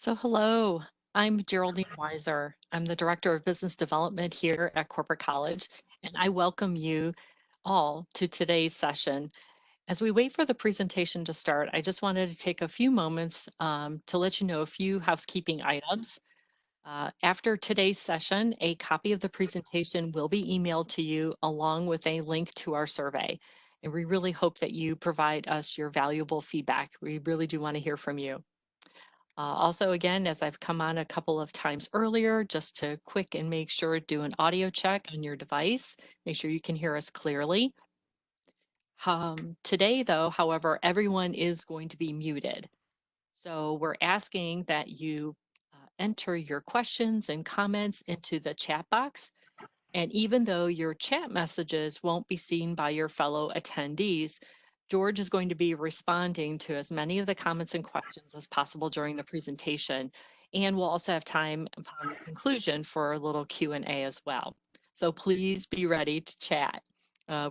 Hello, I'm Geraldine Weiser. I'm the Director of Business Development here at Corporate College, and I welcome you all to today's session. As we wait for the presentation to start, I just wanted to take a few moments to let you know a few housekeeping items. After today's session, a copy of the presentation will be emailed to you along with a link to our survey. And we really hope that you provide us your valuable feedback. We really do want to hear from you. Also, again, as I've come on a couple of times earlier, just to quick and make sure, do an audio check on your device. Make sure you can hear us clearly. Today, though, however, everyone is going to be muted. So we're asking that you enter your questions and comments into the chat box. And even though your chat messages won't be seen by your fellow attendees, George is going to be responding to as many of the comments and questions as possible during the presentation. And we'll also have time upon the conclusion for a little Q&A as well. So please be ready to chat.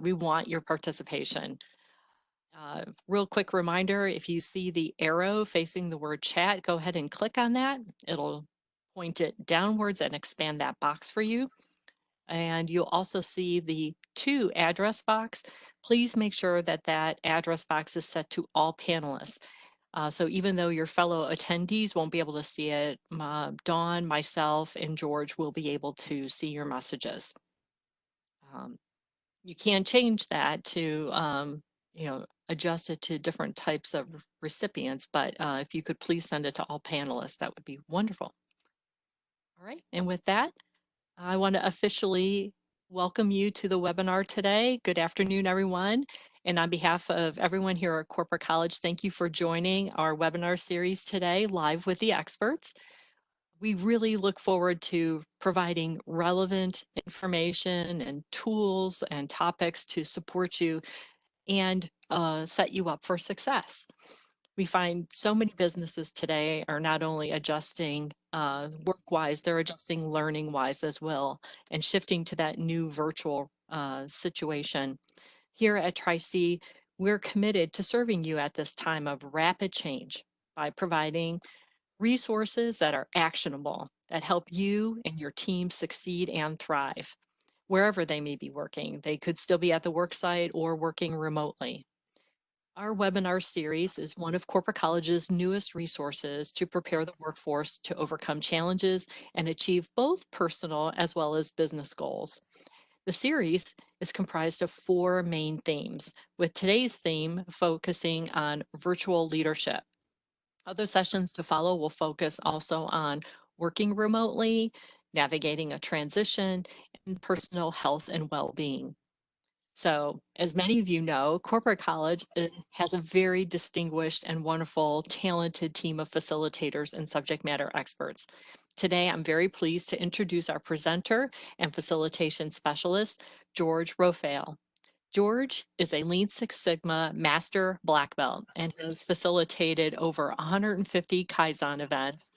We want your participation. Real quick reminder, if you see the arrow facing the word chat, go ahead and click on that. It'll point it downwards and expand that box for you. And you'll also see the to address box. Please make sure that that address box is set to all panelists. So even though your fellow attendees won't be able to see it, Dawn, myself, and George will be able to see your messages. You can change that to, adjust it to different types of recipients, but if you could please send it to all panelists, that would be wonderful. All right, and with that, I want to officially welcome you to the webinar today. Good afternoon, everyone. And on behalf of everyone here at Corporate College, thank you for joining our webinar series today, Live with the Experts. We really look forward to providing relevant information and tools and topics to support you and set you up for success. We find so many businesses today are not only adjusting work-wise, they're adjusting learning-wise as well, and shifting to that new virtual situation. Here at Tri-C, we're committed to serving you at this time of rapid change by providing resources that are actionable, that help you and your team succeed and thrive, wherever they may be working. They could still be at the work site or working remotely. Our webinar series is one of Corporate College's newest resources to prepare the workforce to overcome challenges and achieve both personal as well as business goals. The series is comprised of 4 main themes, with today's theme focusing on virtual leadership. Other sessions to follow will focus also on working remotely, navigating a transition, and personal health and well-being. So, as many of you know, Corporate College has a very distinguished and wonderful, talented team of facilitators and subject matter experts. Today, I'm very pleased to introduce our presenter and facilitation specialist, George Rofail. George is a Lean Six Sigma Master Black Belt and has facilitated over 150 Kaizen events,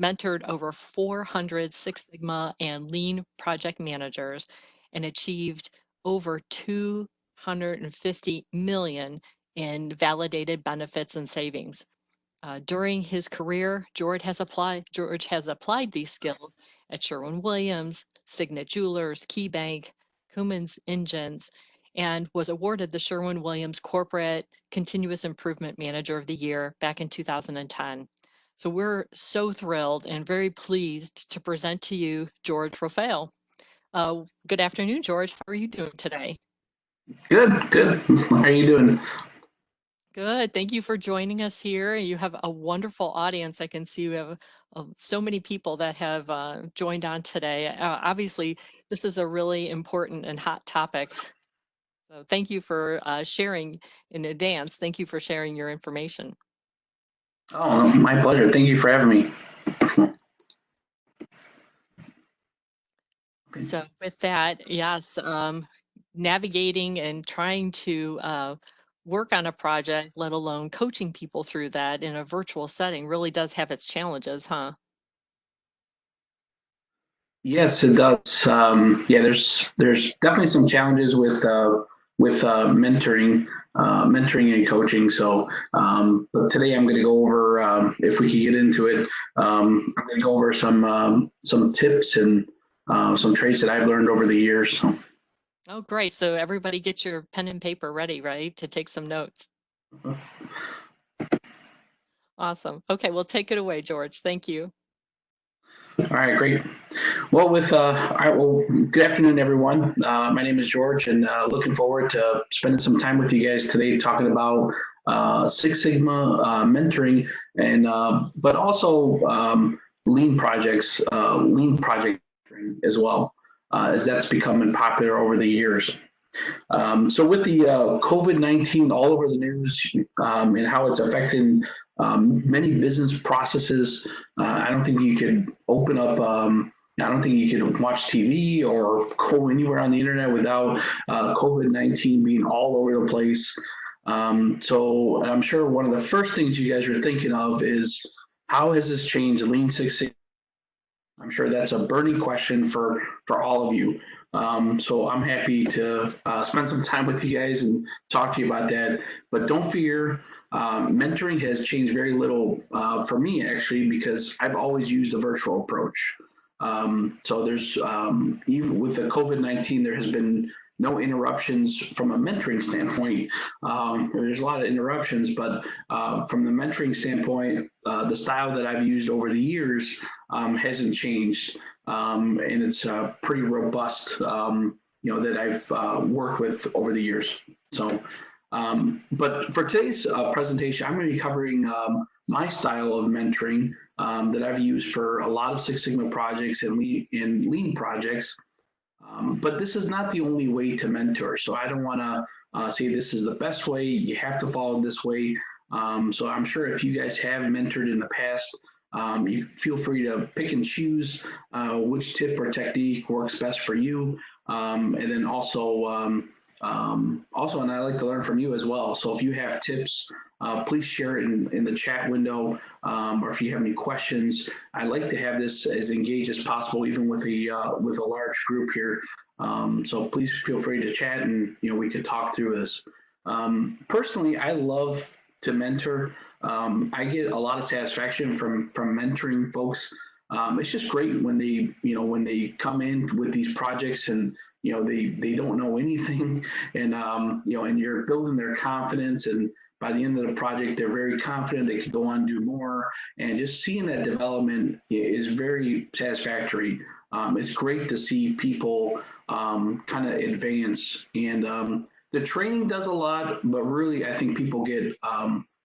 mentored over 400 Six Sigma and Lean project managers, and achieved over 250 million in validated benefits and savings. During his career, George has applied these skills at Sherwin-Williams, Signet Jewelers, KeyBank, Cummins Engines, and was awarded the Sherwin-Williams Corporate Continuous Improvement Manager of the Year back in 2010. So we're so thrilled and very pleased to present to you George Rofail. Good afternoon, George. How are you doing today? Good. How are you doing? Good. Thank you for joining us here. You have a wonderful audience. I can see you have so many people that have joined on today. Obviously, this is a really important and hot topic. So thank you for sharing in advance. Thank you for sharing your information. Oh, my pleasure. Thank you for having me. Okay. So with that, yes, navigating and trying to work on a project, let alone coaching people through that in a virtual setting really does have its challenges, huh? Yes, it does. Yeah, there's definitely some challenges with mentoring. mentoring and coaching. So but today I'm going to go over, if we could get into it, I'm going to go over some tips and some traits that I've learned over the years. So. Oh, great. So everybody get your pen and paper ready, right, to take some notes. Awesome. Okay, well, take it away, George. Thank you. All right, great. Well, good afternoon, everyone. My name is George, and looking forward to spending some time with you guys today talking about Six Sigma mentoring, and but also lean projects, lean project mentoring as well, as that's becoming popular over the years. So with the COVID-19 all over the news, and how it's affecting many business processes, I don't think you could open up, I don't think you could watch TV or go anywhere on the internet without COVID-19 being all over the place. So I'm sure one of the first things you guys are thinking of is, how has this changed Lean Six Sigma? I'm sure that's a burning question for all of you. So I'm happy to spend some time with you guys and talk to you about that. But don't fear, mentoring has changed very little for me, actually, because I've always used a virtual approach. So there's, even with the COVID-19, there has been no interruptions from a mentoring standpoint. There's a lot of interruptions, but from the mentoring standpoint, the style that I've used over the years hasn't changed, and it's pretty robust, that I've worked with over the years. So, but for today's presentation, I'm going to be covering my style of mentoring that I've used for a lot of Six Sigma projects and lean projects. But this is not the only way to mentor. So I don't want to say this is the best way. You have to follow this way. So I'm sure if you guys have mentored in the past, you feel free to pick and choose which tip or technique works best for you. And then and I like to learn from you as well. So if you have tips, please share it in the chat window, or if you have any questions. I'd like to have this as engaged as possible, even with a large group here. So please feel free to chat, and we could talk through this. Personally, I love to mentor. I get a lot of satisfaction from mentoring folks. It's just great when they come in with these projects, and they don't know anything, and and you're building their confidence, and by the end of the project they're very confident they could go on and do more, and just seeing that development is very satisfactory. It's great to see people kind of advance, and the training does a lot, but really I think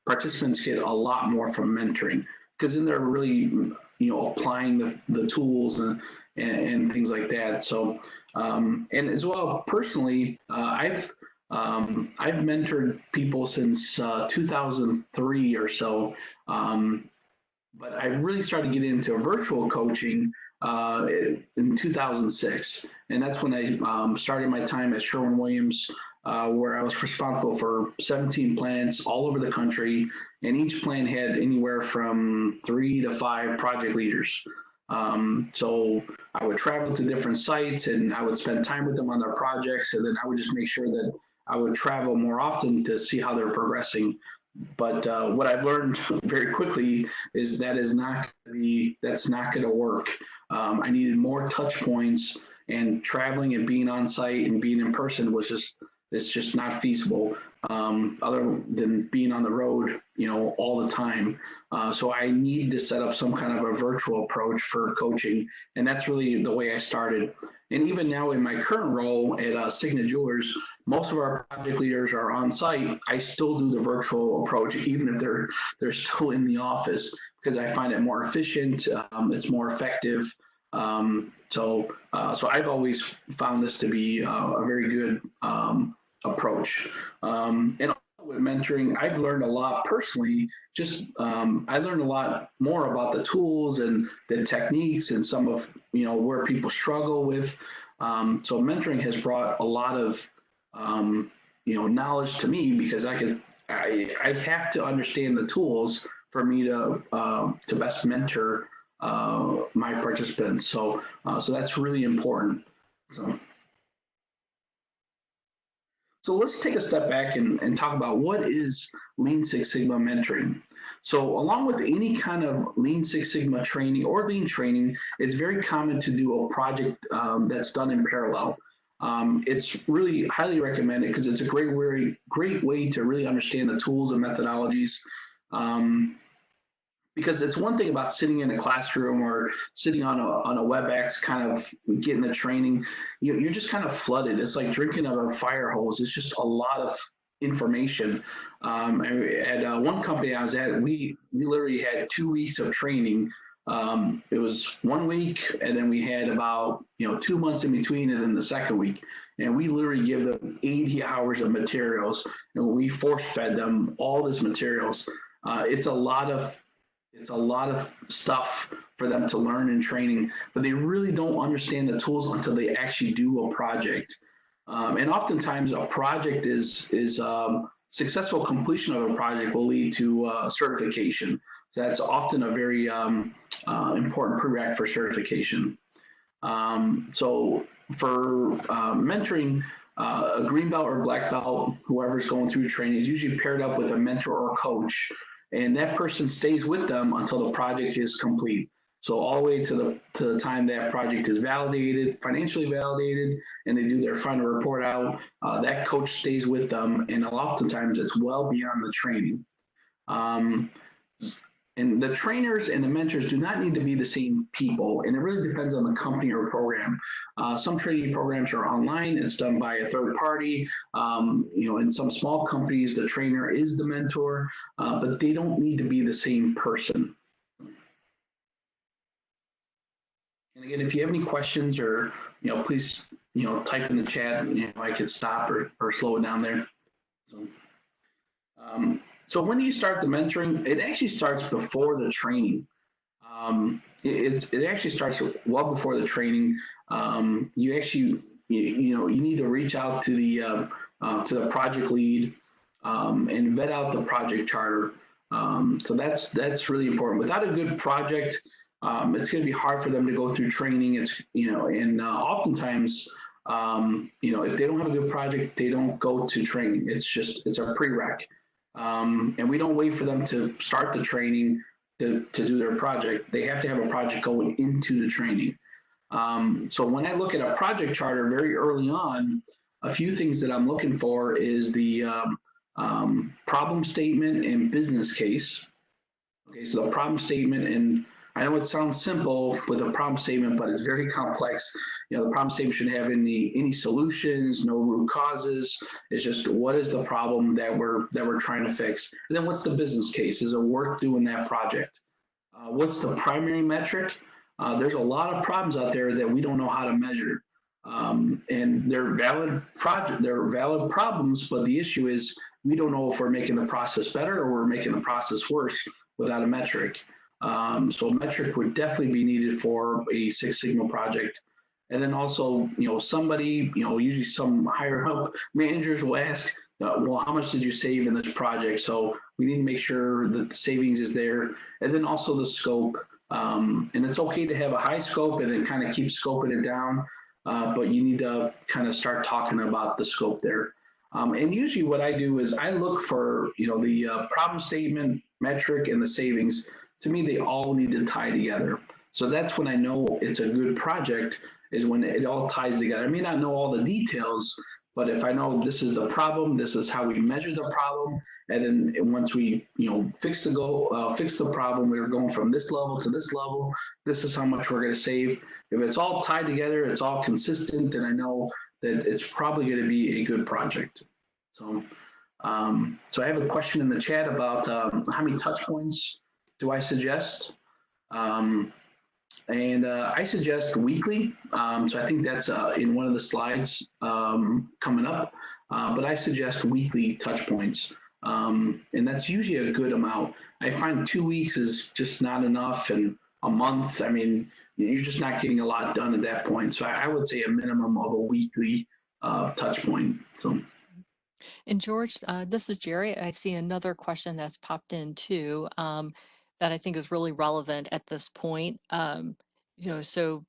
participants get a lot more from mentoring, because then they're really applying the tools and things like that. So and as well, personally, I've mentored people since 2003 or so, but I really started getting into virtual coaching in 2006, and that's when I started my time at Sherwin-Williams, where I was responsible for 17 plants all over the country, and each plant had anywhere from 3 to 5 project leaders. So I would travel to different sites, and I would spend time with them on their projects, and then I would just make sure that I would travel more often to see how they're progressing. But what I've learned very quickly is that's not going to work. I needed more touch points, and traveling and being on site and being in person it's just not feasible, other than being on the road, all the time. So I need to set up some kind of a virtual approach for coaching, and that's really the way I started. And even now in my current role at Signa Jewelers, most of our project leaders are on site. I still do the virtual approach, even if they're still in the office, because I find it more efficient. It's more effective. So I've always found this to be a very good approach. And with mentoring, I've learned a lot personally. I learned a lot more about the tools and the techniques and some of where people struggle with. So mentoring has brought a lot of knowledge to me, because I have to understand the tools for me to best mentor my participants. So that's really important. So let's take a step back and talk about what is Lean Six Sigma mentoring. So along with any kind of Lean Six Sigma training or lean training, it's very common to do a project that's done in parallel. It's really highly recommended because it's a great way to really understand the tools and methodologies. Um, because it's one thing about sitting in a classroom or sitting on a WebEx, kind of getting the training. You're just kind of flooded. It's like drinking out of a fire hose. It's just a lot of information. At one company I was at, we literally had 2 weeks of training. It was 1 week, and then we had about 2 months in between, and then the second week. And we literally give them 80 hours of materials, and we force fed them all this materials. It's a lot of stuff for them to learn in training, but they really don't understand the tools until they actually do a project. And oftentimes, a project is successful completion of a project will lead to certification. So that's often a very important prereq for certification. So for mentoring, a green belt or black belt, whoever's going through training, is usually paired up with a mentor or coach, and that person stays with them until the project is complete. So all the way to the time that project is validated, financially validated, and they do their final report out. That coach stays with them, and oftentimes it's well beyond the training. Um, and the trainers and the mentors do not need to be the same people, and it really depends on the company or program. Some training programs are online; it's done by a third party. In some small companies, the trainer is the mentor, but they don't need to be the same person. And again, if you have any questions or please type in the chat. I could stop or slow it down there. So. So when you start the mentoring, it actually starts before the training. It actually starts well before the training. You actually you need to reach out to the project lead and vet out the project charter. So that's really important. Without a good project, it's going to be hard for them to go through training. And oftentimes, if they don't have a good project, they don't go to training. It's a prereq. And we don't wait for them to start the training to do their project. They have to have a project going into the training. So when I look at a project charter very early on, a few things that I'm looking for is the problem statement and business case. Okay, so the problem statement, and I know it sounds simple with a problem statement, but it's very complex. The problem statement shouldn't have any solutions, no root causes. It's just what is the problem that we're trying to fix, and then what's the business case? Is it worth doing that project? What's the primary metric? There's a lot of problems out there that we don't know how to measure, and they're valid problems. But the issue is we don't know if we're making the process better or we're making the process worse without a metric. So a metric would definitely be needed for a Six Sigma project. And then also, somebody, usually some higher up managers will ask, well, how much did you save in this project? So we need to make sure that the savings is there. And then also the scope. And it's okay to have a high scope and then kind of keep scoping it down. But you need to kind of start talking about the scope there. And usually what I do is I look for, the problem statement, metric, and the savings. To me, they all need to tie together. So that's when I know it's a good project, is when it all ties together. I may not know all the details, but if I know this is the problem, this is how we measure the problem, and then once we, fix the problem, we're going from this level to this level. This is how much we're going to save. If it's all tied together, it's all consistent, then I know that it's probably going to be a good project. So, so I have a question in the chat about how many touch points do I suggest? And I suggest weekly. So I think that's in one of the slides coming up. But I suggest weekly touch points. And that's usually a good amount. I find 2 weeks is just not enough, and a month, I mean, you're just not getting a lot done at that point. So I would say a minimum of a weekly touch point. So. And George, this is Jerry. I see another question that's popped in too, that I think is really relevant at this point. So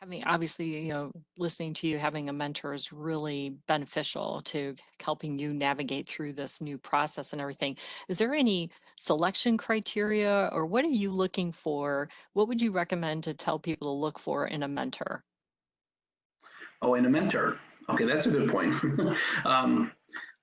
Having obviously, listening to you, having a mentor is really beneficial to helping you navigate through this new process and everything. Is there any selection criteria, or what are you looking for? What would you recommend to tell people to look for in a mentor? Oh, and a mentor. Okay, that's a good point. um,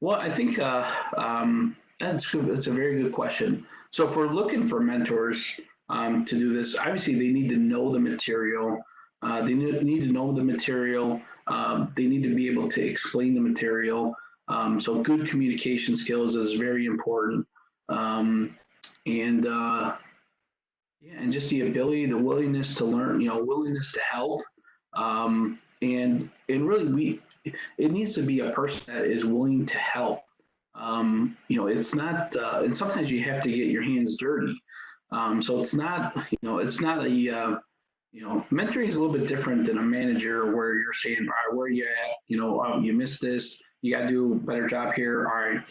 well, I think that's good. That's a very good question. So if we're looking for mentors to do this, obviously they need to know the material. They need to know the material. They need to be able to explain the material. So good communication skills is very important. Um, and yeah, and just the ability, the willingness to learn, willingness to help. And really it needs to be a person that is willing to help. It's not, and sometimes you have to get your hands dirty. So it's not mentoring is a little bit different than a manager where you're saying, all right, where are you at? You missed this. You got to do a better job here. All right,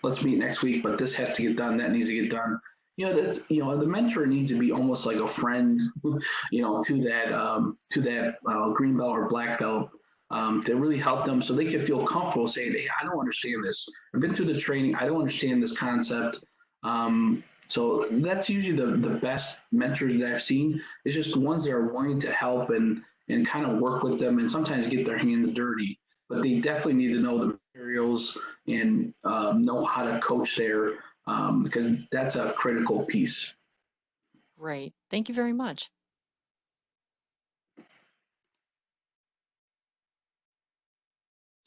let's meet next week, but this has to get done. That needs to get done. The mentor needs to be almost like a friend, to that green belt or black belt, to really help them so they can feel comfortable saying, hey, I don't understand this. I've been through the training. I don't understand this concept. So that's usually the best mentors that I've seen. It's just the ones that are wanting to help and kind of work with them and sometimes get their hands dirty. But they definitely need to know the materials and know how to coach there, because that's a critical piece. Great. Thank you very much.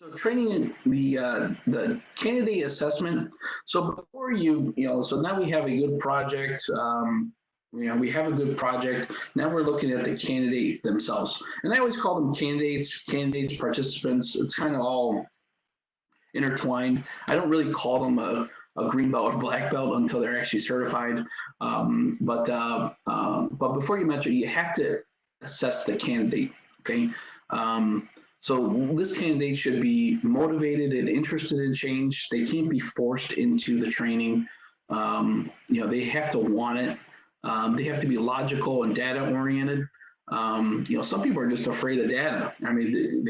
So training the candidate assessment. So before so now we have a good project. We have a good project. Now we're looking at the candidate themselves, and I always call them candidates, participants. It's kind of all intertwined. I don't really call them a green belt or black belt until they're actually certified. But before you mentor, you have to assess the candidate. Okay. So this candidate should be motivated and interested in change. They can't be forced into the training. They have to want it. They have to be logical and data oriented. Some people are just afraid of data. I mean,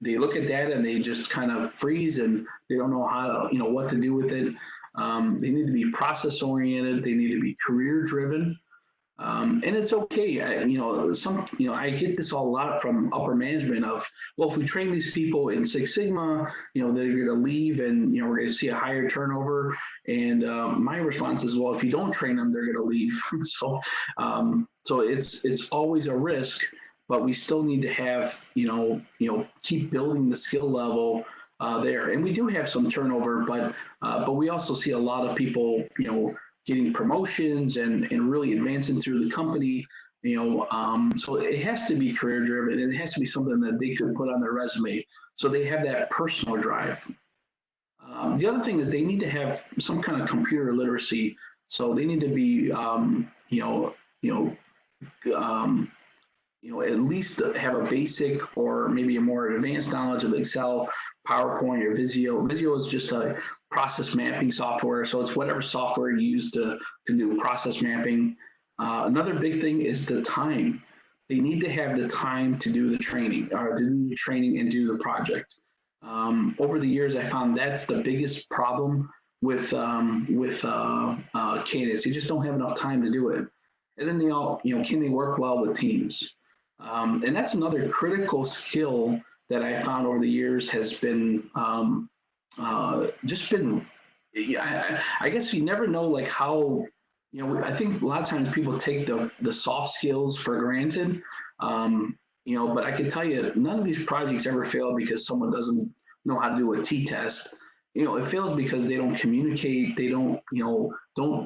they look at data and they just kind of freeze and they don't know how to, what to do with it. They need to be process oriented. They need to be career driven. And it's okay. I get this a lot from upper management of, well, if we train these people in Six Sigma, they're going to leave and, we're going to see a higher turnover. And my response is, well, if you don't train them, they're going to leave. So it's always a risk, but we still need to have, keep building the skill level there. And we do have some turnover, but we also see a lot of people, getting promotions and really advancing through the company, so it has to be career driven and it has to be something that they could put on their resume. So they have that personal drive. The other thing is they need to have some kind of computer literacy. So they need to be, at least have a basic or maybe a more advanced knowledge of Excel, PowerPoint, or Visio. Visio is just a process mapping software. So it's whatever software you use to do process mapping. Another big thing is the time. They need to have the time to do the training or to do the training and do the project. Over the years, I found that's the biggest problem with candidates. You just don't have enough time to do it. And then they all, can they work well with teams? And that's another critical skill that I found over the years has been just been. I guess you never know like how. I think a lot of times people take the soft skills for granted. But I can tell you, none of these projects ever fail because someone doesn't know how to do a T-test. It fails because they don't communicate. They don't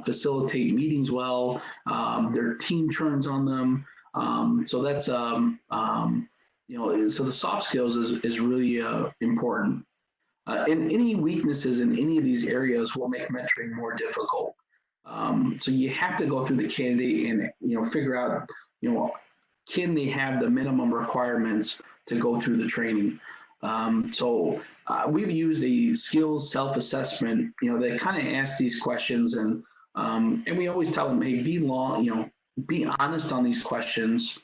facilitate meetings well. Their team turns on them. So that's so the soft skills is really important. And any weaknesses in any of these areas will make mentoring more difficult. So you have to go through the candidate and figure out can they have the minimum requirements to go through the training. So we've used a skills self-assessment. They kind of ask these questions and we always tell them, hey, be honest on these questions.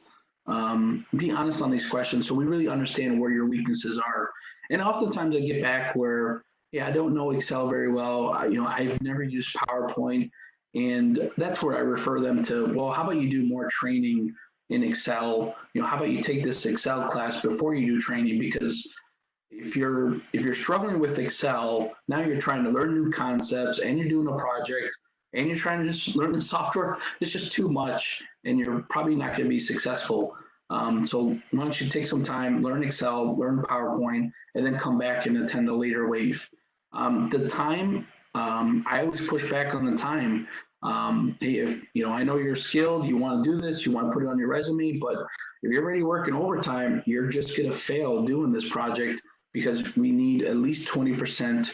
be honest on these questions so we really understand where your weaknesses are. And oftentimes I get back where, yeah, I don't know Excel very well. I've never used PowerPoint. And that's where I refer them to, well, how about you do more training in Excel? How about you take this Excel class before you do training? Because if you're struggling with Excel, now you're trying to learn new concepts and you're doing a project and you're trying to just learn the software. It's just too much, and you're probably not going to be successful. So why don't you take some time, learn Excel, learn PowerPoint, and then come back and attend the later wave. The time, I always push back on the time. Hey, if I know you're skilled, you want to do this, you want to put it on your resume, but if you're already working overtime, you're just going to fail doing this project because we need at least 20%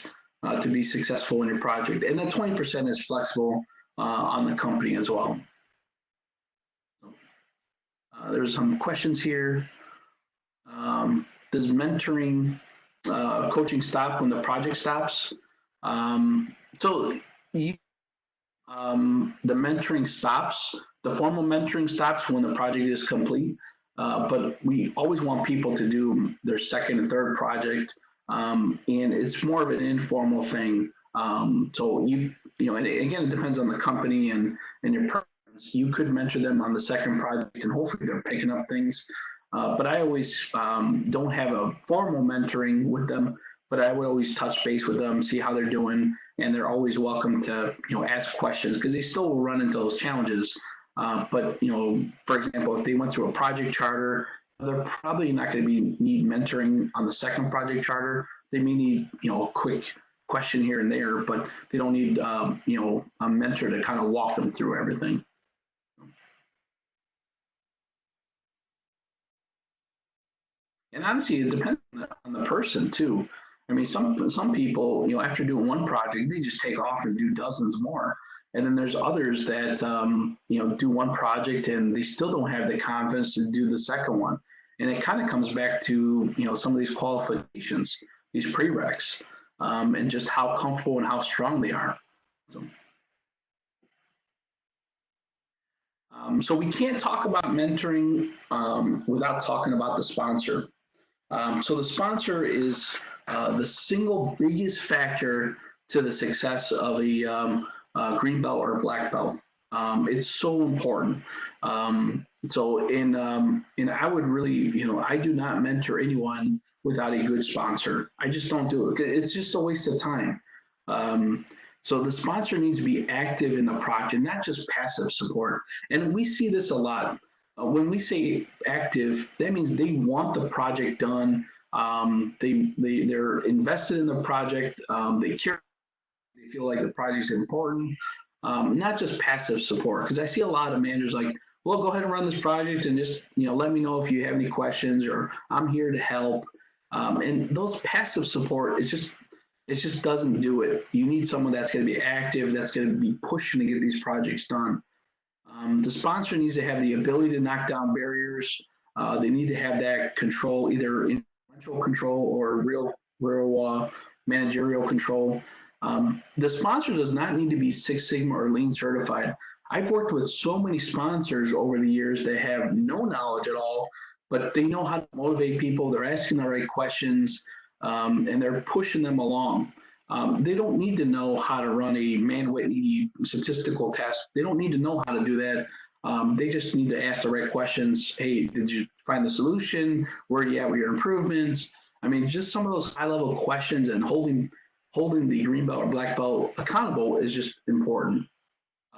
to be successful in your project. And that 20% is flexible on the company as well. There's some questions here. Does mentoring coaching stop when the project stops? The mentoring stops. The formal mentoring stops when the project is complete. But we always want people to do their second and third project, and it's more of an informal thing. So and again, it depends on the company and your preference. You could mentor them on the second project, and hopefully they're picking up things. But I always don't have a formal mentoring with them, but I would always touch base with them, see how they're doing, and they're always welcome to ask questions because they still will run into those challenges. But for example, if they went through a project charter, they're probably not going to need mentoring on the second project charter. They may need a quick question here and there, but they don't need a mentor to kind of walk them through everything. And honestly, it depends on the person too. I mean, some people, after doing one project, they just take off and do dozens more. And then there's others that, do one project and they still don't have the confidence to do the second one. And it kind of comes back to, some of these qualifications, these prereqs, and just how comfortable and how strong they are. So we can't talk about mentoring without talking about the sponsor. So the sponsor is the single biggest factor to the success of a green belt or black belt. It's so important. And I would really, I do not mentor anyone without a good sponsor. I just don't do it. It's just a waste of time. So the sponsor needs to be active in the project, not just passive support. And we see this a lot. When we say active, that means they want the project done. They're invested in the project. They care. They feel like the project's important. Not just passive support. Because I see a lot of managers like, well, go ahead and run this project and just let me know if you have any questions, or I'm here to help. And those passive support, it just doesn't do it. You need someone that's going to be active, that's going to be pushing to get these projects done. The sponsor needs to have the ability to knock down barriers. They need to have that control, either influential control or real managerial control. The sponsor does not need to be Six Sigma or Lean certified. I've worked with so many sponsors over the years that have no knowledge at all, but they know how to motivate people. They're asking the right questions, and they're pushing them along. They don't need to know how to run a Mann-Whitney statistical test. They don't need to know how to do that. They just need to ask the right questions. Hey, did you find the solution? Where are you at with your improvements? I mean, just some of those high-level questions and holding the green belt or black belt accountable is just important.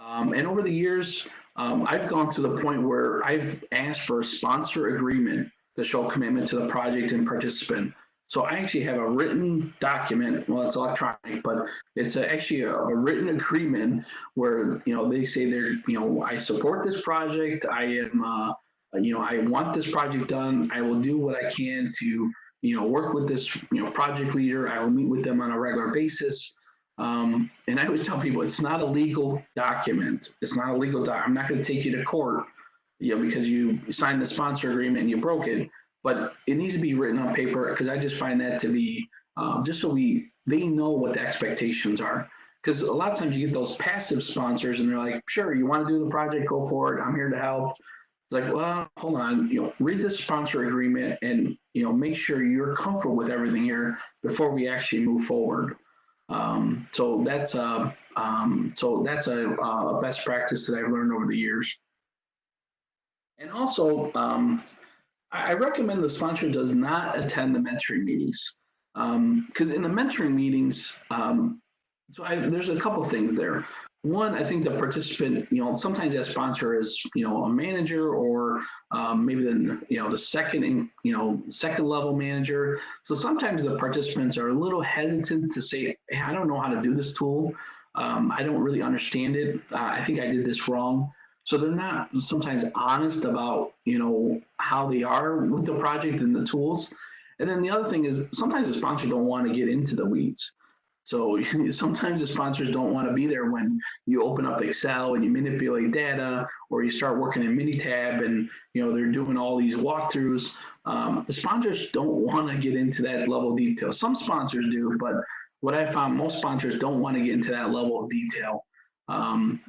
And over the years, I've gone to the point where I've asked for a sponsor agreement to show commitment to the project and participant. So I actually have a written document. Well, it's electronic, but it's actually a written agreement where they say I support this project. I am I want this project done. I will do what I can to work with this project leader. I will meet with them on a regular basis. And I always tell people it's not a legal document. It's not a legal document. I'm not going to take you to court, because you signed the sponsor agreement and you broke it. But it needs to be written on paper, because I just find that to be just so they know what the expectations are. Because a lot of times you get those passive sponsors and they're like, sure, you want to do the project, go for it. I'm here to help. It's like, well, hold on, read the sponsor agreement and, make sure you're comfortable with everything here before we actually move forward. So that's a best practice that I've learned over the years. And also, I recommend the sponsor does not attend the mentoring meetings, because in the mentoring meetings, there's a couple things there. One, I think the participant, sometimes that sponsor is, a manager or maybe the second level manager. So sometimes the participants are a little hesitant to say, hey, I don't know how to do this tool. I don't really understand it. I think I did this wrong. So they're not sometimes honest about, how they are with the project and the tools. And then the other thing is sometimes the sponsor don't want to get into the weeds. So sometimes the sponsors don't want to be there when you open up Excel and you manipulate data, or you start working in Minitab and they're doing all these walkthroughs. The sponsors don't want to get into that level of detail. Some sponsors do, but what I found, most sponsors don't want to get into that level of detail.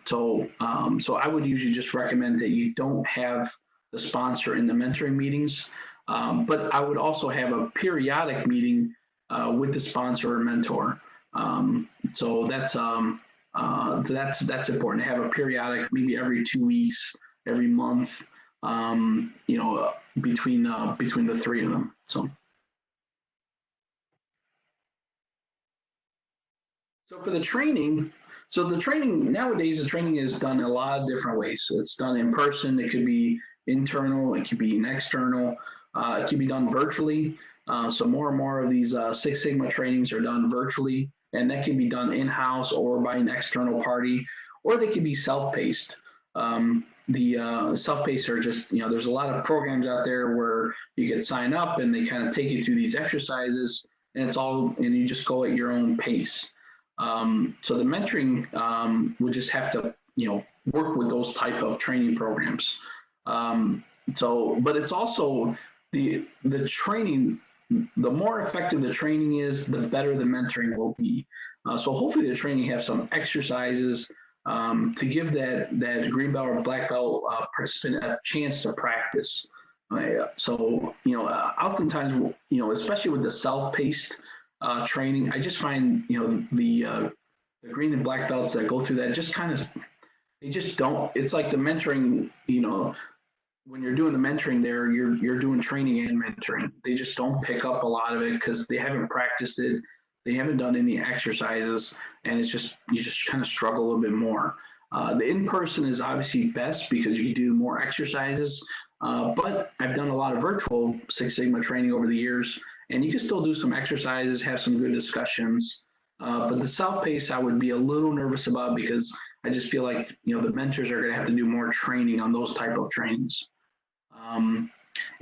So I would usually just recommend that you don't have the sponsor in the mentoring meetings, but I would also have a periodic meeting with the sponsor or mentor. So that's important to have a periodic, maybe every 2 weeks, every month, between the three of them. So for the training, nowadays, the training is done a lot of different ways. So it's done in person. It could be internal. It could be external. It can be done virtually. So more and more of these Six Sigma trainings are done virtually, and that can be done in-house or by an external party, or they can be self-paced. The self-paced are just, there's a lot of programs out there where you can sign up and they kind of take you through these exercises, and you just go at your own pace. So the mentoring would just have to, work with those type of training programs. But it's also the training. The more effective the training is, the better the mentoring will be. So hopefully the training have some exercises to give that green belt or black belt participant a chance to practice. So oftentimes, especially with the self-paced training, I just find the green and black belts that go through that just kind of, they just don't. It's like the mentoring, when you're doing the mentoring there, you're doing training and mentoring. They just don't pick up a lot of it because they haven't practiced it. They haven't done any exercises, and you just kind of struggle a little bit more. The in-person is obviously best because you do more exercises, but I've done a lot of virtual Six Sigma training over the years, and you can still do some exercises, have some good discussions. But the self-pace I would be a little nervous about because I just feel like the mentors are going to have to do more training on those type of trainings.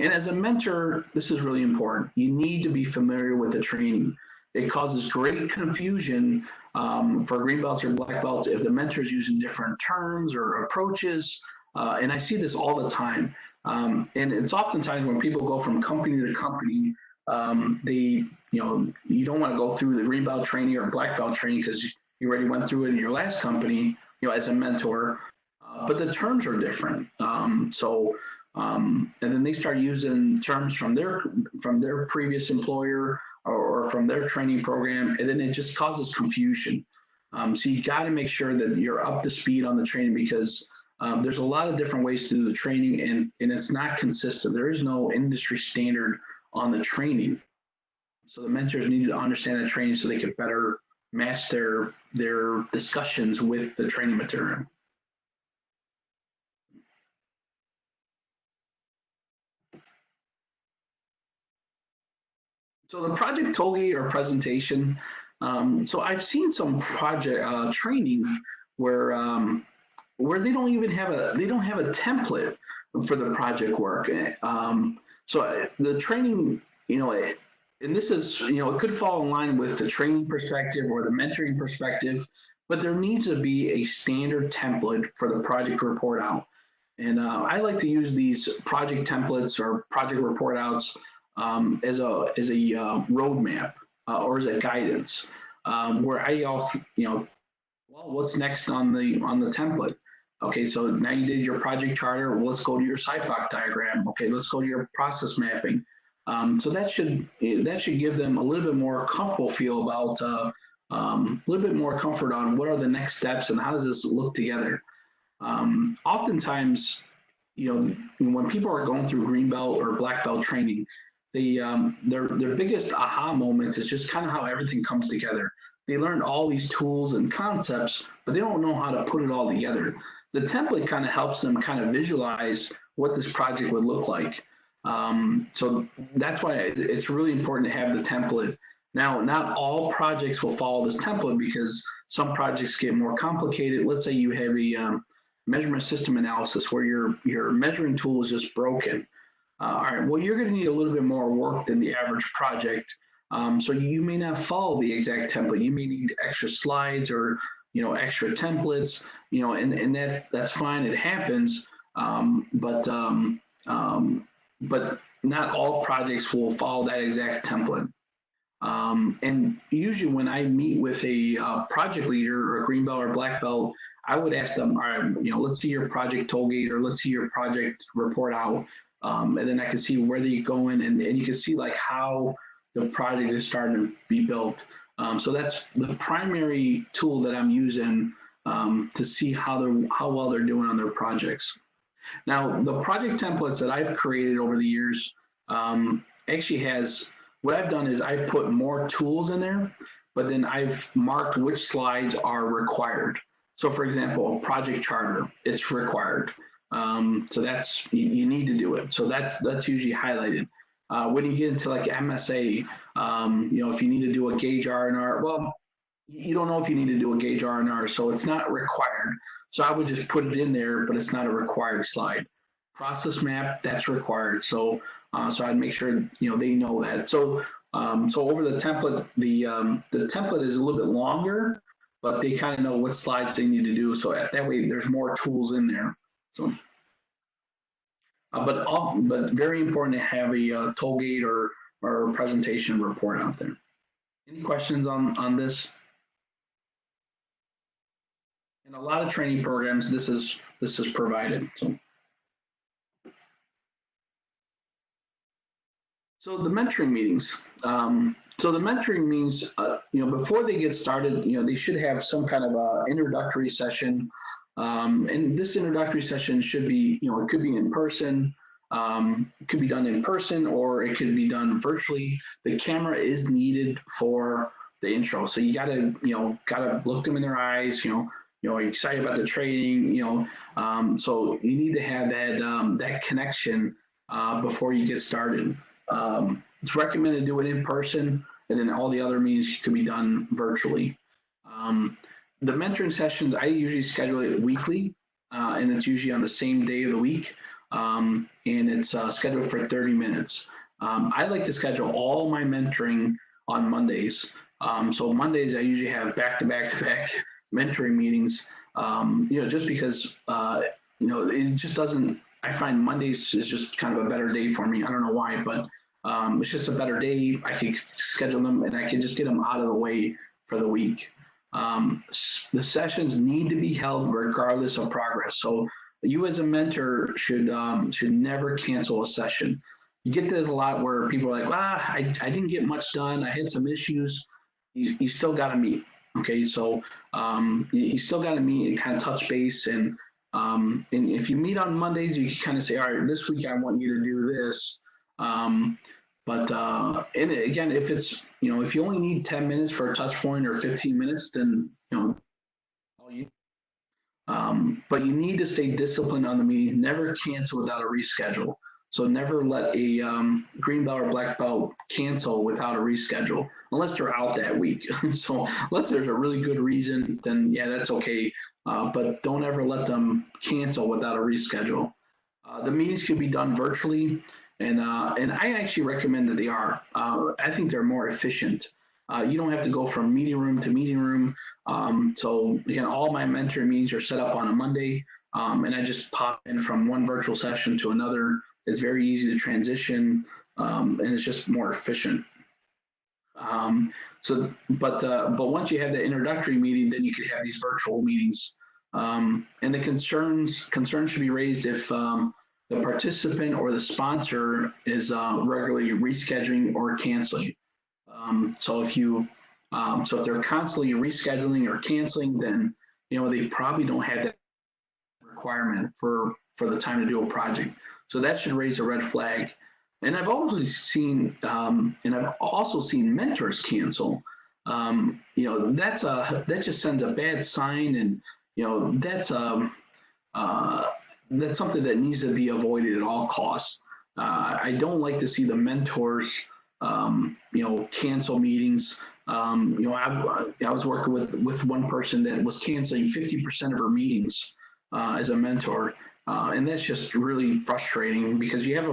And as a mentor, this is really important. You need to be familiar with the training. It causes great confusion for green belts or black belts if the mentor is using different terms or approaches. And I see this all the time. And it's oftentimes when people go from company to company, you don't want to go through the green belt training or black belt training because you already went through it in your last company, as a mentor. But the terms are different. And then they start using terms from their previous employer or from their training program, and then it just causes confusion. So you got to make sure that you're up to speed on the training because there's a lot of different ways to do the training, and it's not consistent. There is no industry standard on the training. So the mentors need to understand that training so they can better match their discussions with the training material. So the project TOGI or presentation. So I've seen some project training where they don't even have a template for the project work. So the training, and this is, it could fall in line with the training perspective or the mentoring perspective, but there needs to be a standard template for the project report out. And I like to use these project templates or project report outs as a roadmap or as a guidance where well, what's next on the template? Okay, so now you did your project charter. Well, let's go to your site block diagram. Okay, let's go to your process mapping. So that should give them a little bit more comfortable feel about a little bit more comfort on what are the next steps and how does this look together. Oftentimes, you know, when people are going through green belt or black belt training, their biggest aha moments is just kind of how everything comes together. They learned all these tools and concepts, but they don't know how to put it all together. The template kind of helps them kind of visualize what this project would look like. So that's why it's really important to have the template. Now, not all projects will follow this template because some projects get more complicated. Let's say you have a measurement system analysis where your measuring tool is just broken. All right, well, you're going to need a little bit more work than the average project. So you may not follow the exact template. You may need extra slides or extra templates. And that's fine. It happens. But not all projects will follow that exact template. And usually when I meet with a project leader or a green belt or black belt, I would ask them, all right, let's see your project tollgate or let's see your project report out. And then I can see where they're going and you can see like how the project is starting to be built. So that's the primary tool that I'm using to see how well they're doing on their projects. Now, the project templates that I've created over the years actually has, what I've done is I put more tools in there, but then I've marked which slides are required. So for example, a project charter, it's required. So that's, you need to do it. So that's usually highlighted. When you get into like MSA, if you need to do a gauge R&R, well, you don't know if you need to do a gauge R&R, so it's not required. So I would just put it in there, but it's not a required slide. Process map, that's required. So I'd make sure they know that. So over the template, the template is a little bit longer, but they kind of know what slides they need to do. So that way, there's more tools in there. So, but very important to have a tollgate or presentation report out there. Any questions on this? In a lot of training programs, this is provided. So the mentoring meetings. So the mentoring meetings, before they get started, they should have some kind of a introductory session. And this introductory session should be, it could be in person, it could be done in person, or it could be done virtually. The camera is needed for the intro. So you gotta look them in their eyes, you're excited about the training, so you need to have that connection before you get started. It's recommended to do it in person, and then all the other meetings can be done virtually. The mentoring sessions, I usually schedule it weekly, and it's usually on the same day of the week, and it's scheduled for 30 minutes. I like to schedule all my mentoring on Mondays. So Mondays, I usually have back-to-back-to-back mentoring meetings, just because, it just doesn't, I find Mondays is just kind of a better day for me. I don't know why, but it's just a better day. I can schedule them and I can just get them out of the way for the week. The sessions need to be held regardless of progress. So you as a mentor should never cancel a session. You get this a lot where people are like, I didn't get much done. I had some issues. You still got to meet. Okay, so you still got to meet and kind of touch base. And if you meet on Mondays, you can kind of say, all right, this week I want you to do this. And again, if it's, if you only need 10 minutes for a touch point or 15 minutes, then, but you need to stay disciplined on the meeting, never cancel without a reschedule. So never let a green belt or black belt cancel without a reschedule, unless they're out that week. So unless there's a really good reason, then yeah, that's okay. But don't ever let them cancel without a reschedule. The meetings can be done virtually, and I actually recommend that they are. I think they're more efficient. You don't have to go from meeting room to meeting room. So again, all my mentoring meetings are set up on a Monday, and I just pop in from one virtual session to another. It's very easy to transition, and it's just more efficient. But once you have the introductory meeting, then you can have these virtual meetings. And the concerns should be raised if the participant or the sponsor is regularly rescheduling or canceling. So if they're constantly rescheduling or canceling, then they probably don't have that requirement for the time to do a project. So that should raise a red flag. And I've also seen mentors cancel. That just sends a bad sign, and uh, that's something that needs to be avoided at all costs. I don't like to see the mentors, cancel meetings. I was working with one person that was canceling 50% of her meetings as a mentor. And that's just really frustrating because you have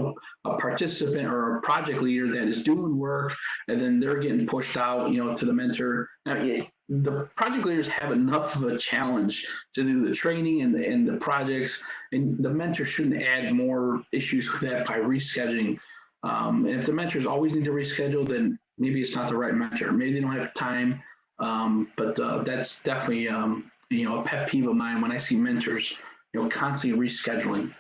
a participant or a project leader that is doing work and then they're getting pushed out, to the mentor. Now, the project leaders have enough of a challenge to do the training and the projects, and the mentor shouldn't add more issues with that by rescheduling. And if the mentors always need to reschedule, then maybe it's not the right mentor. Maybe they don't have time. But that's definitely a pet peeve of mine when I see mentors constantly rescheduling.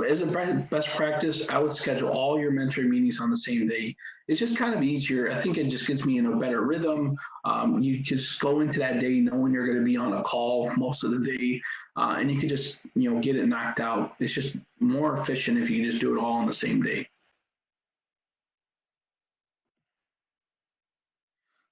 As a best practice, I would schedule all your mentoring meetings on the same day. It's just kind of easier. I think it just gets me in a better rhythm. You just go into that day knowing you're going to be on a call most of the day, and you can just get it knocked out. It's just more efficient if you just do it all on the same day.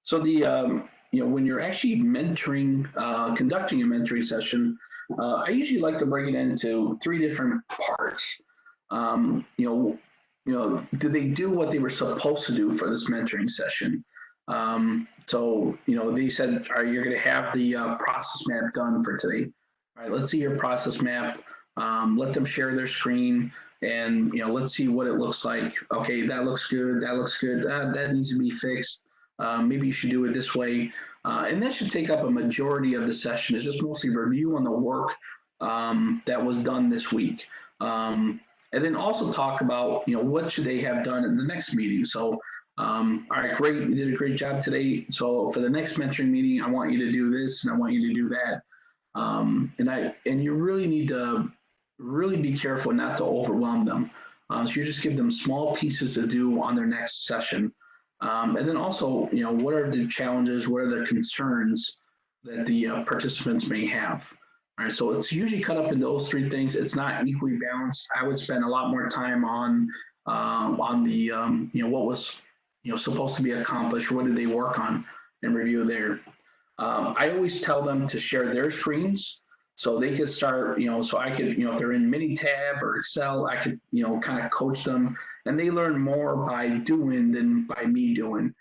So when you're actually conducting a mentoring session, I usually like to break it into three different parts. Um, you know, do they do what they were supposed to do for this mentoring session? They said, all right, you're going to have the process map done for today. All right, let's see your process map. Let them share their screen and let's see what it looks like. Okay, that looks good. That looks good. That needs to be fixed. Maybe you should do it this way. And that should take up a majority of the session. It's just mostly review on the work that was done this week. And then also talk about, what should they have done in the next meeting. So, all right, great, you did a great job today. So for the next mentoring meeting, I want you to do this and I want you to do that. And you really need to really be careful not to overwhelm them. So you just give them small pieces to do on their next session. And then also, what are the challenges? What are the concerns that the participants may have? All right, so it's usually cut up into those three things. It's not equally balanced. I would spend a lot more time on the what was supposed to be accomplished. What did they work on and review there. I always tell them to share their screens so they could start. So I could if they're in Minitab or Excel, I could kind of coach them, and they learn more by doing than by me doing.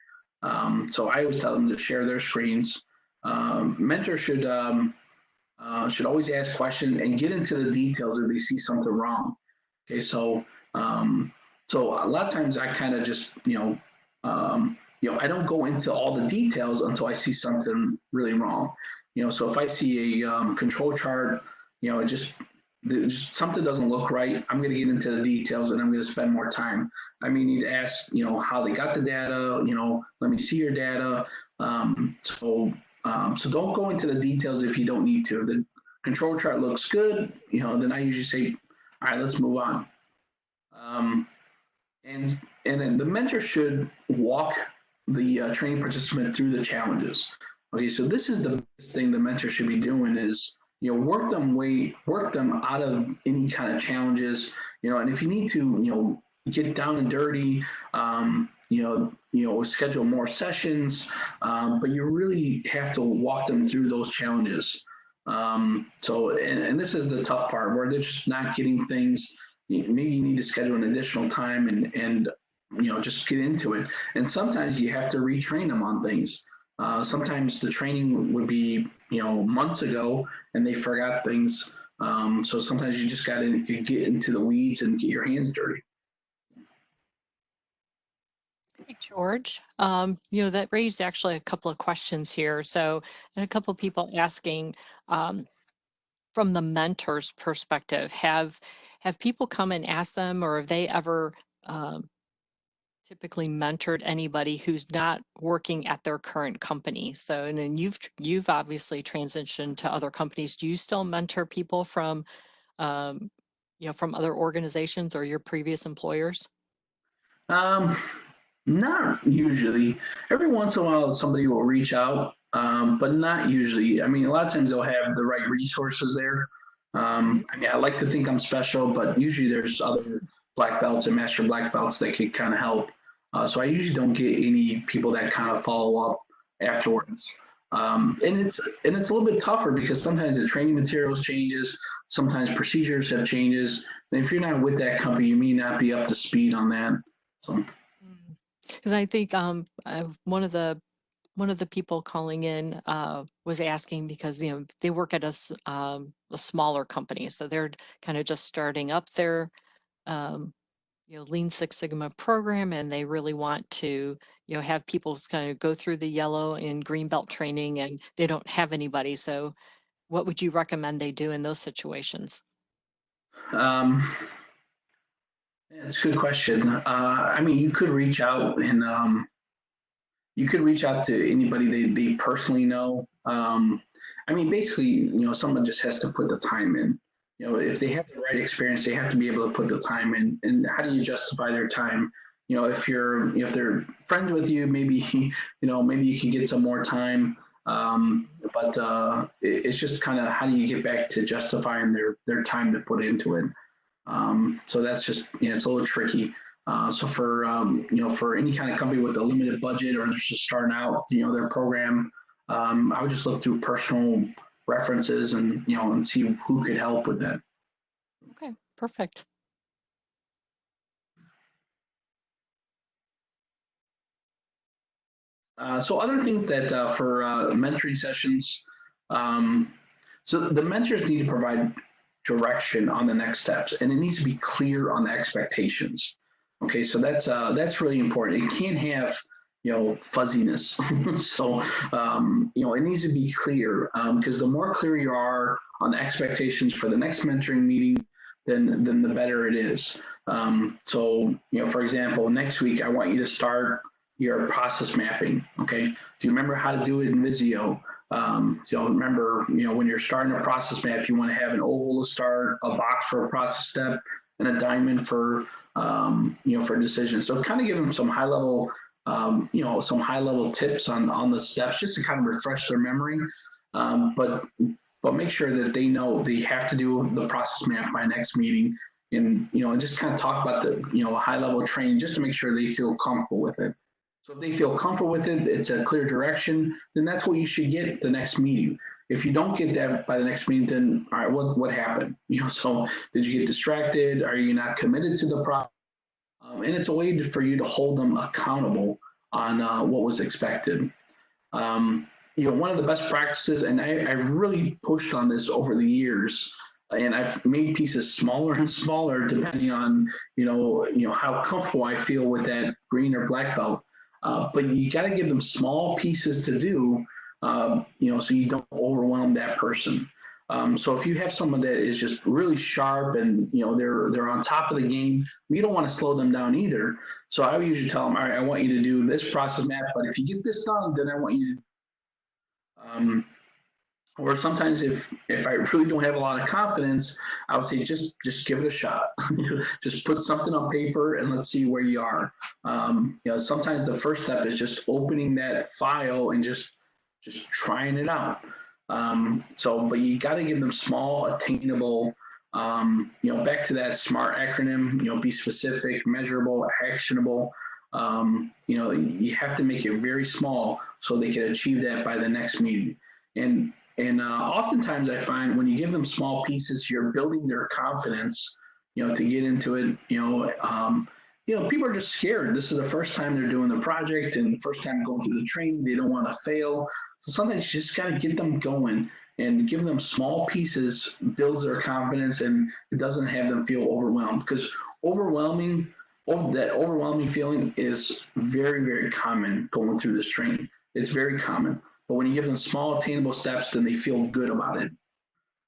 So I always tell them to share their screens. Mentors should always ask questions and get into the details if they see something wrong. Okay, so a lot of times I kind of just I don't go into all the details until I see something really wrong. So if I see a control chart, just something doesn't look right, I'm going to get into the details and I'm going to spend more time. I may need to ask, how they got the data. Let me see your data. So don't go into the details if you don't need to. If the control chart looks good, then I usually say, all right, let's move on. And then the mentor should walk the training participant through the challenges. Okay, so this is the biggest thing the mentor should be doing is work them out of any kind of challenges. And if you need to get down and dirty, schedule more sessions, but you really have to walk them through those challenges. And this is the tough part where they're just not getting things. Maybe you need to schedule an additional time and just get into it. And sometimes you have to retrain them on things. Sometimes the training would be months ago and they forgot things. So sometimes you just got to get into the weeds and get your hands dirty. Hey, George, that raised actually a couple of questions here. So, and a couple of people asking, from the mentor's perspective, have people come and ask them, or have they ever typically mentored anybody who's not working at their current company. So, and then you've obviously transitioned to other companies. Do you still mentor people from, um, from other organizations or your previous employers? Um, Not usually. Every once in a while, somebody will reach out, but not usually. I mean, a lot of times they'll have the right resources there. Hmm. I mean, I like to think I'm special, but usually there's other black belts and master black belts that could kind of help. So I usually don't get any people that kind of follow up afterwards. And it's a little bit tougher because sometimes the training materials changes, sometimes procedures have changes. And if you're not with that company, you may not be up to speed on that. So. Because I think one of the people calling in was asking because they work at a smaller company, so they're kind of just starting up their um, Lean Six Sigma program, and they really want to have people kind of go through the yellow and green belt training, and they don't have anybody. So, what would you recommend they do in those situations? Um, Yeah, that's a good question. I mean, you could reach out to anybody they personally know. I mean, basically, someone just has to put the time in. If they have the right experience, they have to be able to put the time in. And how do you justify their time? If they're friends with you, maybe maybe you can get some more time. But it's just kind of how do you get back to justifying their time to put into it. So that's just, it's a little tricky. So for any kind of company with a limited budget or just starting out, their program, I would just look through personal references and see who could help with that. Okay, perfect. So other things that for mentoring sessions, um, so the mentors need to provide direction on the next steps, and it needs to be clear on the expectations. Okay, so that's really important. It can't have fuzziness. So it needs to be clear because the more clear you are on the expectations for the next mentoring meeting, then the better it is. So for example, next week I want you to start your process mapping. Okay, do you remember how to do it in Visio? So remember, when you're starting a process map, you want to have an oval to start, a box for a process step, and a diamond for decisions. So kind of give them some high level, some high level tips on the steps, just to kind of refresh their memory. But make sure that they know they have to do the process map by next meeting, and just kind of talk about the high level training just to make sure they feel comfortable with it. So if they feel comfortable with it, it's a clear direction, then that's what you should get the next meeting. If you don't get that by the next meeting, then all right, what happened? So did you get distracted? Are you not committed to the problem? And it's a way for you to hold them accountable on what was expected. Um, One of the best practices, and I've really pushed on this over the years, and I've made pieces smaller and smaller depending on how comfortable I feel with that green or black belt. But you got to give them small pieces to do, so you don't overwhelm that person. So if you have someone that is just really sharp and they're on top of the game, you don't want to slow them down either. So I would usually tell them, all right, I want you to do this process map, but if you get this done, then I want you to. Or sometimes if I really don't have a lot of confidence, I would say just give it a shot. Just put something on paper and let's see where you are. Sometimes the first step is just opening that file and just trying it out. But you got to give them small, attainable. Back to that SMART acronym. Be specific, measurable, actionable. You have to make it very small so they can achieve that by the next meeting. And oftentimes I find when you give them small pieces, you're building their confidence, to get into it. People are just scared. This is the first time they're doing the project and the first time going through the training. They don't want to fail. So sometimes you just got to get them going and give them small pieces, builds their confidence, and it doesn't have them feel overwhelmed because that overwhelming feeling is very, very common going through this training. It's very common. But when you give them small, attainable steps, then they feel good about it.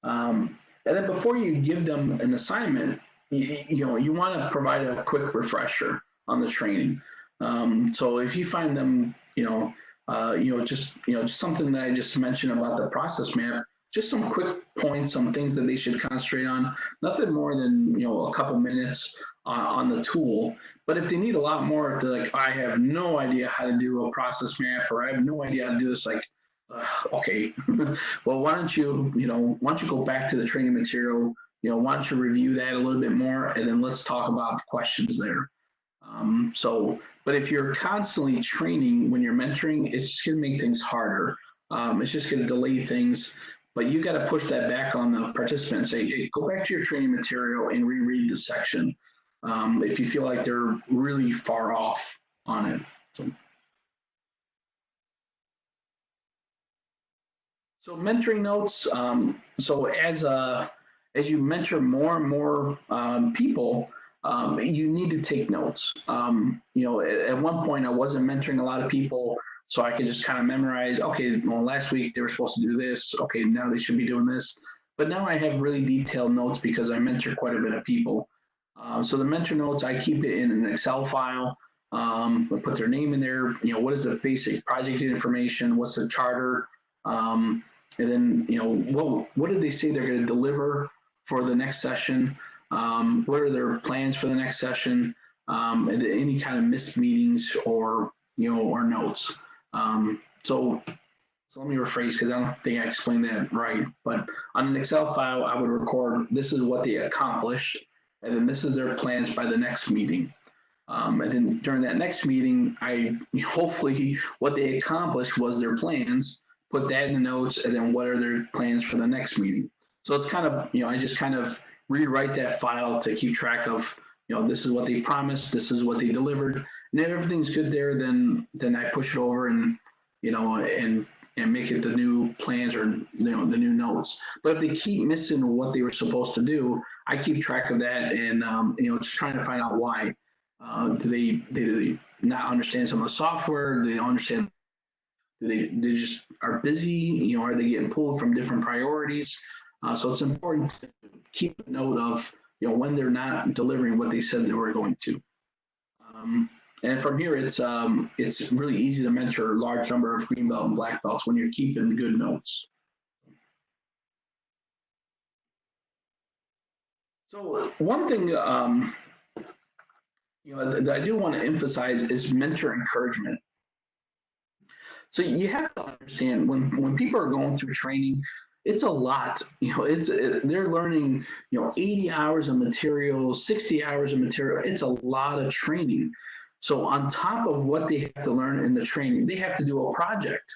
And then before you give them an assignment, you want to provide a quick refresher on the training. So if you find them, just something that I just mentioned about the process map, just some quick points, some things that they should concentrate on. Nothing more than a couple minutes on the tool. But if they need a lot more, if they're like, I have no idea how to do a process map, or I have no idea how to do this, like, okay, well, why don't you go back to the training material? Why don't you review that a little bit more, and then let's talk about the questions there. But if you're constantly training when you're mentoring, it's just going to make things harder. It's just going to delay things. But you got to push that back on the participant. Say, hey, go back to your training material and reread the section if you feel like they're really far off on it. So mentoring notes. So as you mentor more and more people, you need to take notes. At one point I wasn't mentoring a lot of people, so I could just kind of memorize. Okay, well, last week they were supposed to do this. Okay, now they should be doing this. But now I have really detailed notes because I mentor quite a bit of people. So the mentor notes, I keep it in an Excel file. I put their name in there. What is the basic project information? What's the charter? And then, what did they say they're going to deliver for the next session? What are their plans for the next session? And any kind of missed meetings or notes. So let me rephrase because I don't think I explained that right. But on an Excel file, I would record this is what they accomplished, and then this is their plans by the next meeting. And then during that next meeting, hopefully what they accomplished was their plans. Put that in the notes, and then what are their plans for the next meeting. So it's kind of, I just kind of rewrite that file to keep track of, this is what they promised, this is what they delivered. And if everything's good there, then I push it over and, and make it the new plans or, the new notes. But if they keep missing what they were supposed to do, I keep track of that and, just trying to find out why. Do they not understand some of the software? Do they understand? They just are busy? Are they getting pulled from different priorities? So it's important to keep a note of when they're not delivering what they said they were going to. And from here, it's really easy to mentor a large number of green belt and black belts when you're keeping good notes. So one thing that I do want to emphasize is mentor encouragement. So you have to understand when people are going through training, it's a lot. They're learning 80 hours of material, 60 hours of material. It's a lot of training. So on top of what they have to learn in the training, they have to do a project.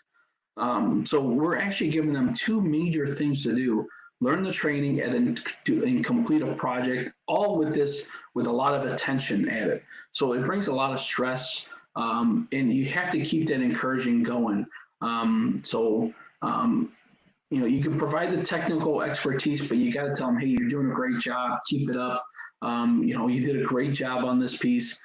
So we're actually giving them two major things to do: learn the training and then complete a project. All with a lot of attention added. So it brings a lot of stress. And you have to keep that encouraging going. You can provide the technical expertise, but you got to tell them, hey, you're doing a great job. Keep it up. You did a great job on this piece.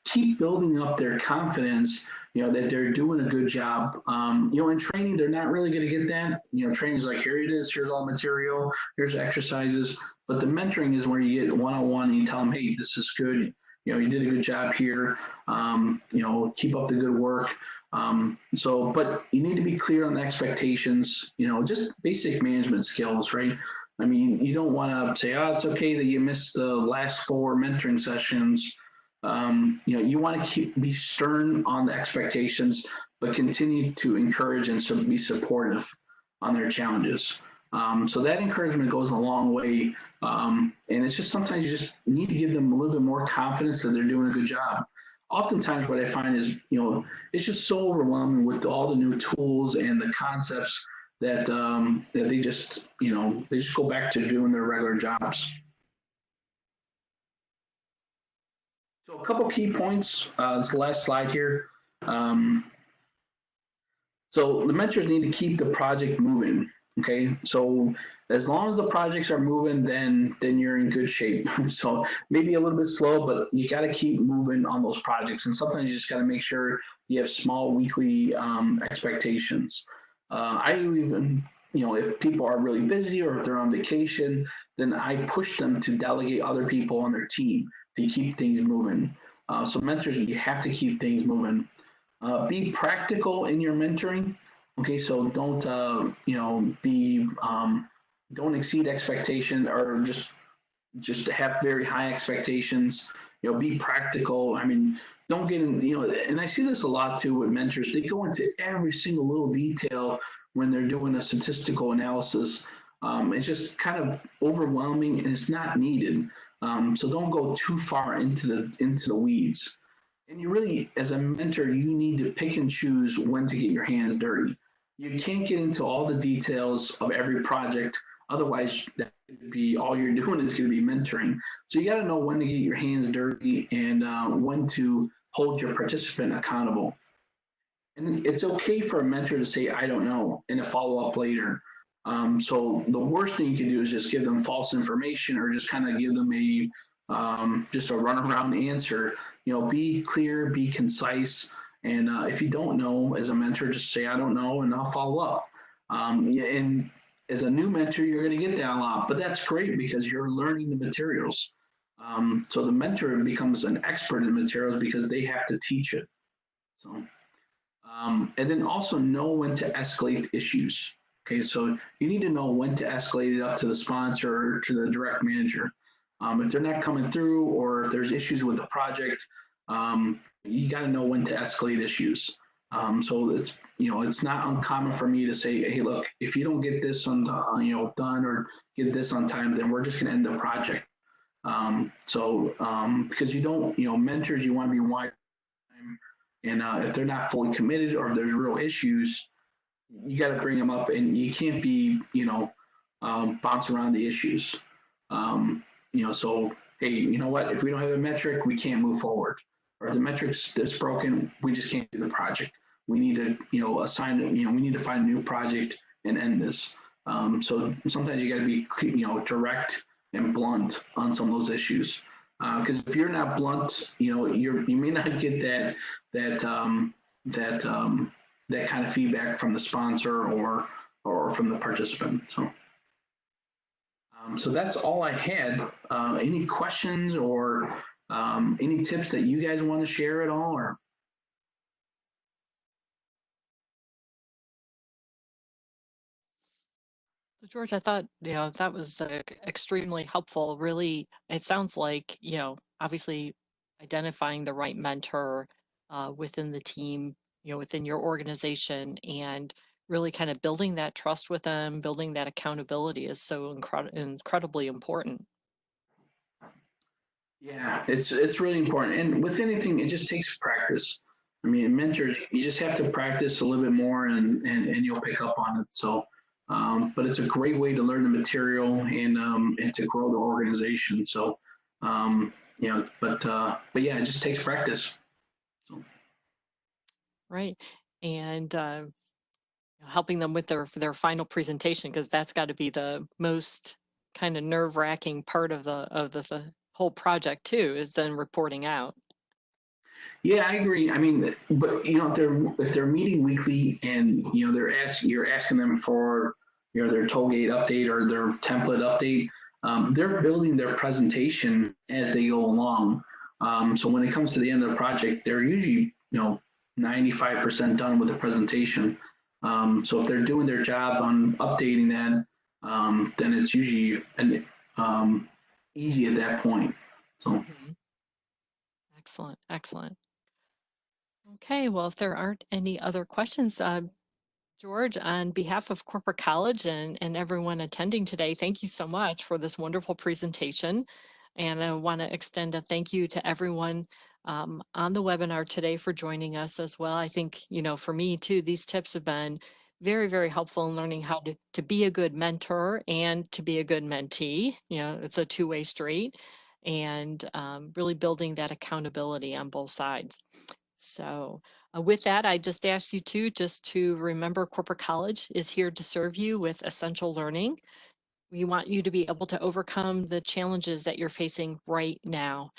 Keep building up their confidence, that they're doing a good job. In training, they're not really going to get that. Training's like, here it is. Here's all material. Here's exercises. But the mentoring is where you get one-on-one and you tell them, hey, this is good. You did a good job here. Keep up the good work. But you need to be clear on the expectations, just basic management skills, right? I mean, you don't want to say, oh, it's okay that you missed the last 4 mentoring sessions. You want to be stern on the expectations, but continue to encourage and be supportive on their challenges. So that encouragement goes a long way. And it's just sometimes you just need to give them a little bit more confidence that they're doing a good job. Oftentimes what I find is, it's just so overwhelming with all the new tools and the concepts that they just go back to doing their regular jobs. So a couple key points, this last slide here. So the mentors need to keep the project moving. Okay, so as long as the projects are moving, then you're in good shape. So maybe a little bit slow, but you got to keep moving on those projects. And sometimes you just got to make sure you have small weekly expectations. I even, if people are really busy or if they're on vacation, then I push them to delegate other people on their team to keep things moving. So mentors, you have to keep things moving. Be practical in your mentoring. Okay, so don't be don't exceed expectation or just have very high expectations. Be practical. I mean, don't get in. And I see this a lot too with mentors. They go into every single little detail when they're doing a statistical analysis. It's just kind of overwhelming, and it's not needed. So don't go too far into the weeds. And you really, as a mentor, you need to pick and choose when to get your hands dirty. You can't get into all the details of every project. Otherwise, that could be all you're doing is going to be mentoring. So you got to know when to get your hands dirty and when to hold your participant accountable. And it's okay for a mentor to say, I don't know, and to follow up later. So the worst thing you can do is just give them false information or just kind of give them just a runaround answer. Be clear, be concise, and if you don't know as a mentor, just say I don't know, and I'll follow up. And as a new mentor, you're going to get that a lot, but that's great because you're learning the materials. So the mentor becomes an expert in materials because they have to teach it. So. And then also know when to escalate issues. Okay, so you need to know when to escalate it up to the sponsor or to the direct manager. If they're not coming through or if there's issues with the project, you got to know when to escalate issues. So it's not uncommon for me to say, hey, look, if you don't get this on done or get this on time, then we're just going to end the project. Because you don't, mentors, you want to be wise. And if they're not fully committed or if there's real issues, you got to bring them up, and you can't be, bounce around the issues. So hey, you know what? If we don't have a metric, we can't move forward. Or if the metric's that's broken, we just can't do the project. We need to, we need to find a new project and end this. So sometimes you got to be, direct and blunt on some of those issues. Because if you're not blunt, you may not get that kind of feedback from the sponsor or from the participant. So that's all I had. Any questions or any tips that you guys want to share at all? Or So George, I thought, that was extremely helpful. Really, it sounds like, obviously identifying the right mentor within the team, within your organization, and really kind of building that trust with them, building that accountability is so incredibly important. yeah, it's really important. And with anything, it just takes practice. I mean, mentors, you just have to practice a little bit more, and you'll pick up on it. So, but it's a great way to learn the material and to grow the organization. So, but yeah, it just takes practice. So. Right. And helping them with their final presentation, because that's got to be the most kind of nerve-wracking part of the whole project too, is then reporting out. Yeah, I agree. I mean, but if they're meeting weekly and you're asking them for their tollgate update or their template update, they're building their presentation as they go along. So when it comes to the end of the project, they're usually 95% done with the presentation. So if they're doing their job on updating that, then it's usually easy at that point. So. Mm-hmm. Excellent, excellent. Okay, well, if there aren't any other questions, George, on behalf of Corporate College and everyone attending today, thank you so much for this wonderful presentation. And I want to extend a thank you to everyone on the webinar today for joining us as well. I think, for me too, these tips have been very, very helpful in learning how to be a good mentor and to be a good mentee. It's a two-way street, and really building that accountability on both sides. So with that, I just ask you to remember Corporate College is here to serve you with essential learning. We want you to be able to overcome the challenges that you're facing right now.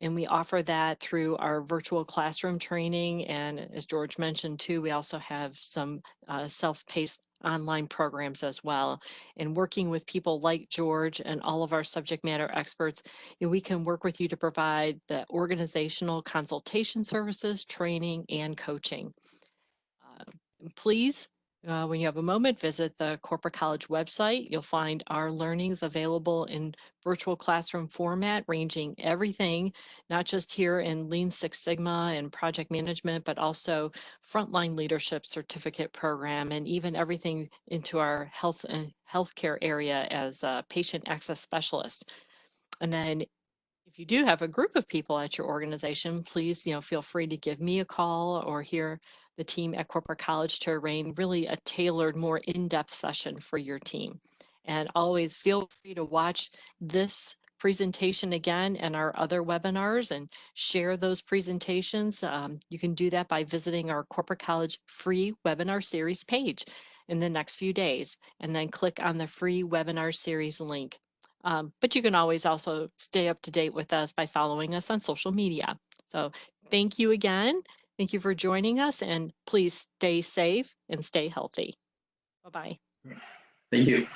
And we offer that through our virtual classroom training. And as George mentioned too, we also have some self-paced online programs as well. And working with people like George and all of our subject matter experts, we can work with you to provide the organizational consultation services, training, and coaching. Uh, Please, when you have a moment, visit the Corporate College website. You'll find our learnings available in virtual classroom format, ranging everything, not just here in Lean Six Sigma and project management, but also frontline leadership certificate program, and even everything into our health and healthcare area as a patient access specialist. And then if you do have a group of people at your organization, please, feel free to give me a call or hear the team at Corporate College to arrange really a tailored, more in-depth session for your team. And always feel free to watch this presentation again and our other webinars and share those presentations. You can do that by visiting our Corporate College free webinar series page in the next few days, and then click on the free webinar series link. But you can always also stay up to date with us by following us on social media. So thank you again. Thank you for joining us, and please stay safe and stay healthy. Bye-bye. Thank you.